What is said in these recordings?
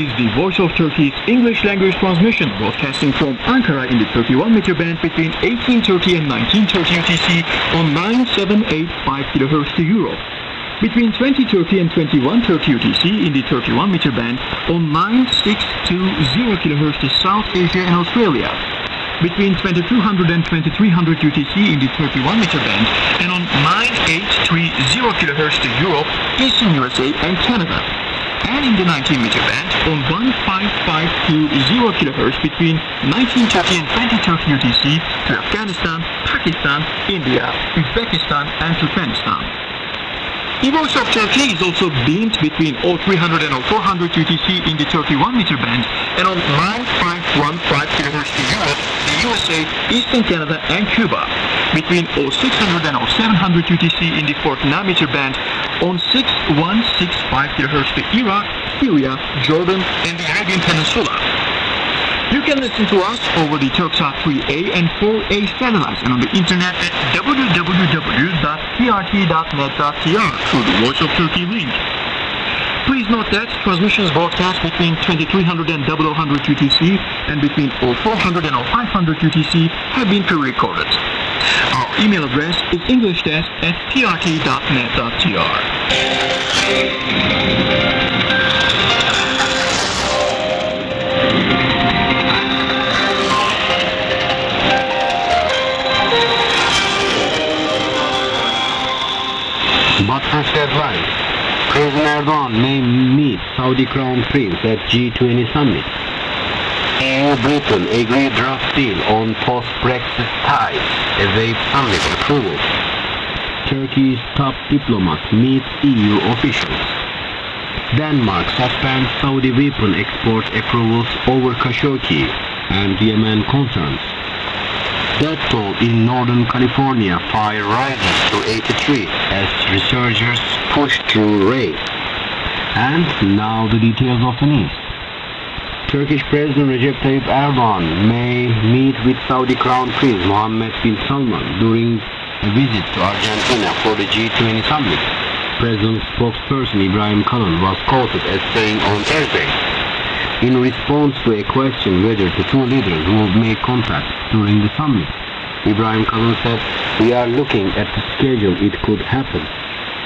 is the Voice of Turkey's English language transmission, broadcasting from Ankara in the 31-meter band between 1830 and 1930 UTC on 9785 kHz to Europe, between 2030 and 2130 UTC in the 31-meter band on 9620 kHz to South Asia and Australia, between 2200 and 2300 UTC in the 31-meter band and on 9830 kHz to Europe, Eastern USA and Canada, and in the 19-meter band on 15520 kHz between 1930 and 2030 UTC to Afghanistan, Pakistan, India, Uzbekistan and Turkmenistan. The Voice of Turkey is also beamed between 0300 and 0400 UTC in the 31-meter band and on 9515 kHz to Europe, the USA, Eastern Canada and Cuba, between 0600 and 0700 UTC in the 49-meter band on 6165 kHz to Iraq, Syria, Jordan and the Arabian Peninsula. You can listen to us over the Turksat 3A and 4A satellites and on the internet at www.trt.net.tr through the Voice of Turkey link. Please note that transmissions broadcast between 2300 and 0000 UTC and between 0400 and 0500 UTC have been pre-recorded. Our email address is englishdesk@trt.net.tr. But first headline, President Erdogan may meet Saudi Crown Prince at G20 summit. EU-Britain agreed draft deal on post-Brexit ties, await summit approval. Turkey's top diplomat meets EU officials. Denmark suspends Saudi weapon export approvals over Khashoggi and Yemen concerns. Death toll in Northern California fire rises to 83 as researchers push through rain. And now the details of the news. Turkish President Recep Tayyip Erdogan may meet with Saudi Crown Prince Mohammed bin Salman during a visit to Argentina for the G20 summit. President's spokesperson Ibrahim Kalın was quoted as saying on Thursday, in response to a question whether the two leaders would make contact during the summit, Ibrahim Kalın said, "We are looking at the schedule it could happen.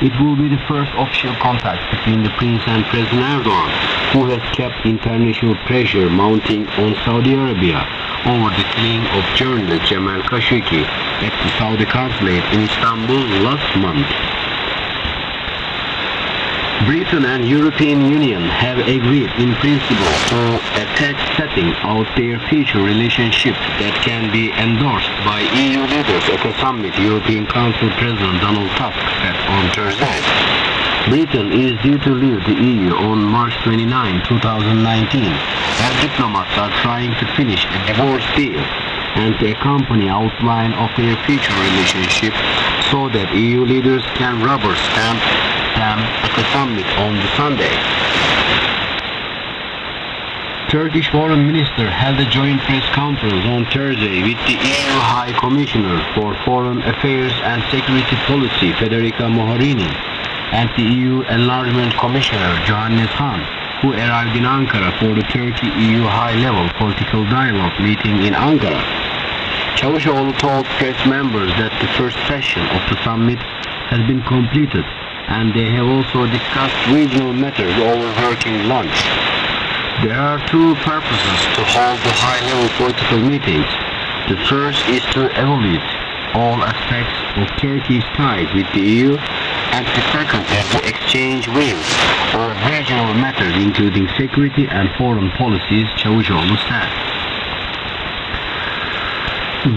It will be the first official contact between the Prince and President Erdogan, who has kept international pressure mounting on Saudi Arabia over the killing of journalist Jamal Khashoggi at the Saudi consulate in Istanbul last month." Britain and European Union have agreed in principle to a text setting out their future relationship that can be endorsed by EU leaders at a summit, European Council President Donald Tusk said on Thursday. Britain is due to leave the EU on March 29, 2019, as diplomats are trying to finish a divorce deal and a company outline of their future relationship so that EU leaders can rubber stamp them at the summit on the Sunday. Turkish Foreign Minister held a joint press conference on Thursday with the EU High Commissioner for Foreign Affairs and Security Policy Federica Mogherini and the EU Enlargement Commissioner Johannes Hahn, who arrived in Ankara for the Turkey-EU high-level political dialogue meeting in Ankara. Çavuşoğlu told press members that the first session of the summit has been completed and they have also discussed regional matters over working lunch. There are two purposes to hold the high-level political meetings. The first is to evaluate all aspects of Turkey's ties with the EU, and the second is to exchange views on regional matters including security and foreign policies, Çavuşoğlu said.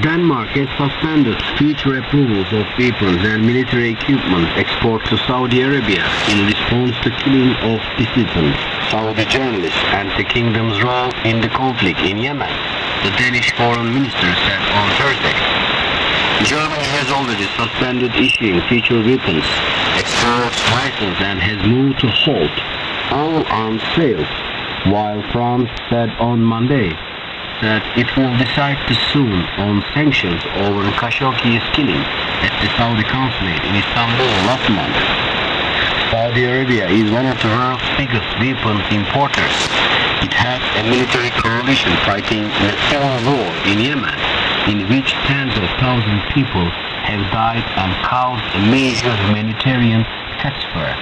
Denmark has suspended future approvals of weapons and military equipment export to Saudi Arabia in response to killing of dissident Saudi journalists and the kingdom's role in the conflict in Yemen, the Danish foreign minister said on Thursday. Germany has already suspended issuing future weapons export license and has moved to halt all arms sales, while France said on Monday that it will decide soon on sanctions over Khashoggi's killing at the Saudi consulate in Istanbul last month. Saudi Arabia is one of the world's biggest weapons importers, It has a military coalition fighting in a civil war in Yemen, in which tens of thousands of people have died and caused a major humanitarian catastrophe.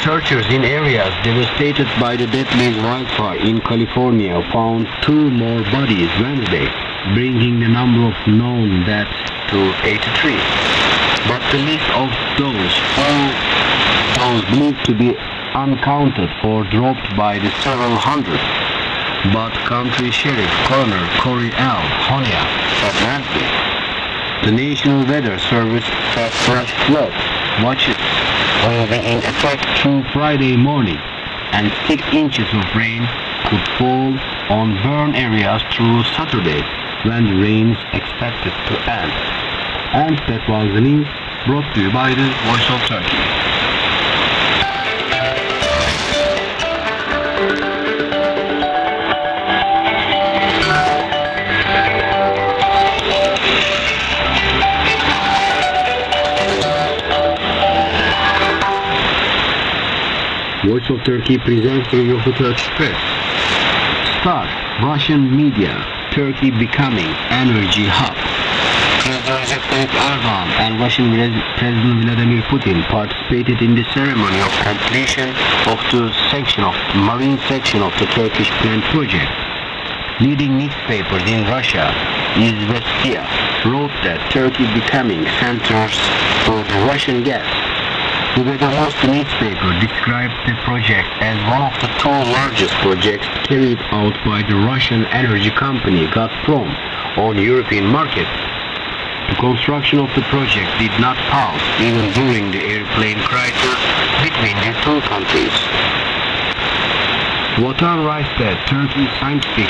Searchers in areas devastated by the deadly wildfire in California found 2 more bodies Wednesday, bringing the number of known deaths to 83. But the list of those believed to be uncounted or dropped by the several hundred. But Country Sheriff Coroner Corey L. Honia said Wednesday, the National Weather Service said flash flood watches will be in effect through Friday morning, and 6 inches of rain could fall on burn areas through Saturday, when the rain is expected to end. And that was the news brought to you by the Voice of Turkey. Voice of Turkey presents review of the Turkish press. Start, Russian media, Turkey becoming energy hub. President Recep Tayyip Erdogan and Russian President Vladimir Putin participated in the ceremony of completion of the marine section of the Turkish plant project. Leading newspapers in Russia, Izvestia, wrote that Turkey becoming centers for Russian gas. The Vedamost newspaper described the project as one of the 2 largest projects carried out by the Russian energy company Gazprom on European markets. The construction of the project did not pause even during the airplane crisis between the 2 countries. Vatan writes that Turkey's scientific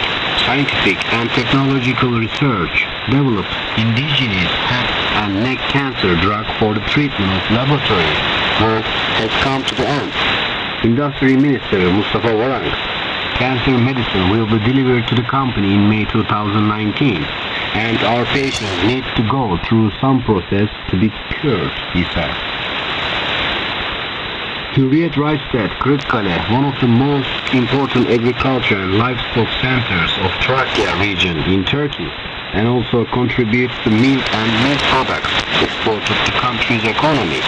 and technological research develops indigenous head and neck cancer drug for the treatment of laboratory work has come to the end. Industry Minister Mustafa Varank, cancer medicine will be delivered to the company in May 2019, and our patients need to go through some process to be cured, he said. Hürriyet writes that Kırıkkale, one of the most important agriculture and livestock centers of Trakya region in Turkey, and also contributes to milk and milk products exported to the country's economy.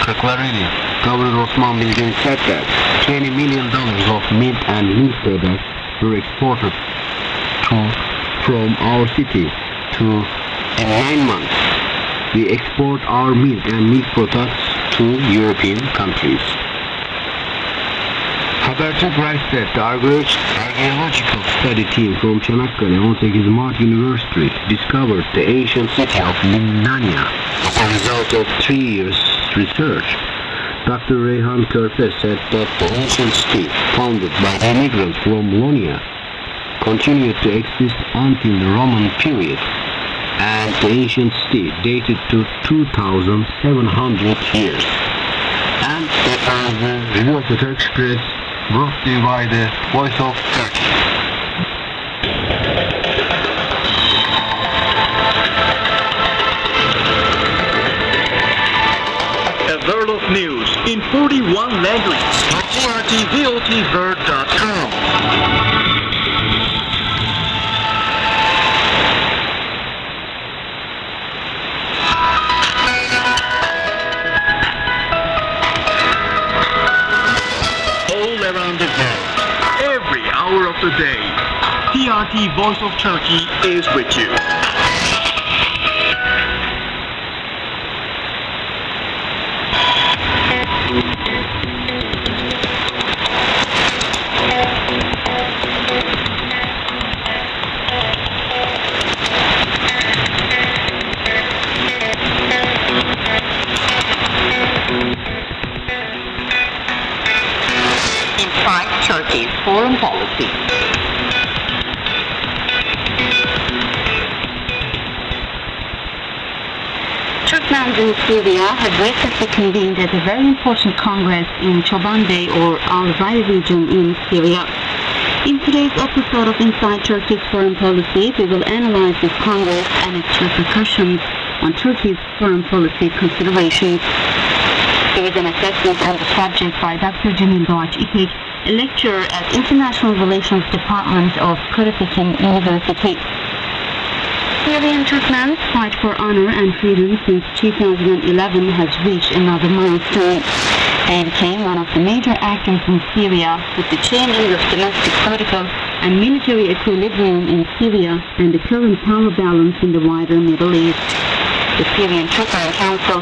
Kırklareli Governor Osman Bilgin said that $20 million of milk and milk products were exported from our city in 9 months. We export our milk and milk products to European countries. Habertürk writes that the archaeological study team from Çanakkale 18 Mart University discovered the ancient city of Linnania as a result of 3 years research. Dr. Reyhan Körfez said that the ancient city founded by immigrants from Lonia continued to exist until the Roman period, and the ancient city dated to 2,700 years. And that was the review of the Turkish press brought to you by the Voice of Turkey. A world of news in 41 languages on TRTVOTVerd.com. Around the world, every hour of the day, TRT Voice of Turkey is with you. Turkey's foreign policy. Turkmens in Syria have recently convened at a very important congress in Çoban Bey or Al-Zay region in Syria. In today's episode of Inside Turkey's Foreign Policy, we will analyze this congress and its repercussions on Turkey's foreign policy considerations. There is an assessment on the subject by Dr. Cemil Doğaç İpek, a lecturer at International Relations Department of Kırıkkale University. Syrian Turkmen's fight for honor and freedom since 2011 has reached another milestone. They became one of the major actors in Syria with the changing of domestic political and military equilibrium in Syria and the current power balance in the wider Middle East. The Syrian Turkmen Council,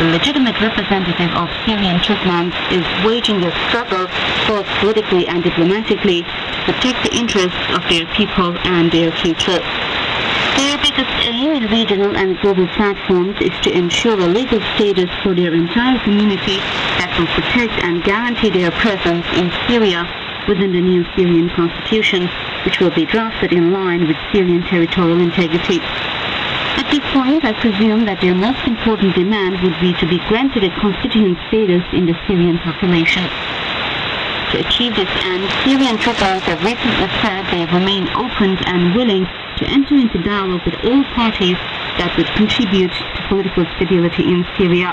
the legitimate representative of Syrian Turkmens, is waging a struggle both politically and diplomatically to protect the interests of their people and their future. Their biggest aim in regional and global platforms is to ensure a legal status for their entire community that will protect and guarantee their presence in Syria within the new Syrian constitution, which will be drafted in line with Syrian territorial integrity. At this point, I presume that their most important demand would be to be granted a constituent status in the Syrian population. To achieve this end, Syrian Turkmens have recently said they remain open and willing to enter into dialogue with all parties that would contribute to political stability in Syria.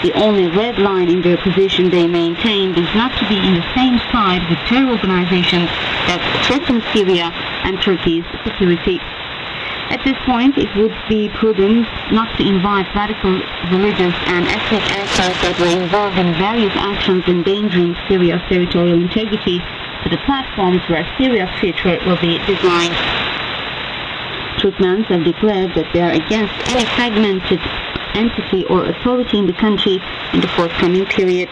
The only red line in their position they maintained is not to be in the same side with terror organizations that threaten Syria and Turkey's security. At this point, it would be prudent not to invite radical religious and ethnic actors that were involved in various actions endangering Syria's territorial integrity to the platforms where Syria's future will be designed. Turkmens have declared that they are against any fragmented entity or authority in the country in the forthcoming period.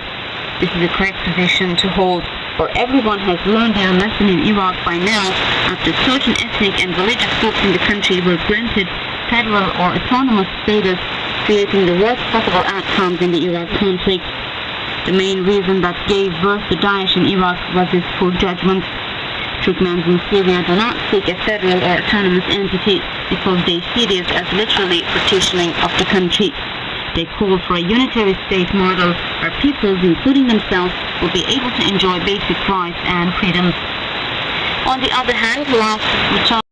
This is a correct position to hold, for everyone has learned their lesson in Iraq by now after certain ethnic and religious groups in the country were granted federal or autonomous status, creating the worst possible outcomes in the Iraq conflict. The main reason that gave birth to Daesh in Iraq was this poor judgment. Turkmens in Syria do not seek a federal or autonomous entity because they see this as literally partitioning of the country. They call for a unitary state model where peoples, including themselves, will be able to enjoy basic rights and freedoms. On the other hand, whilst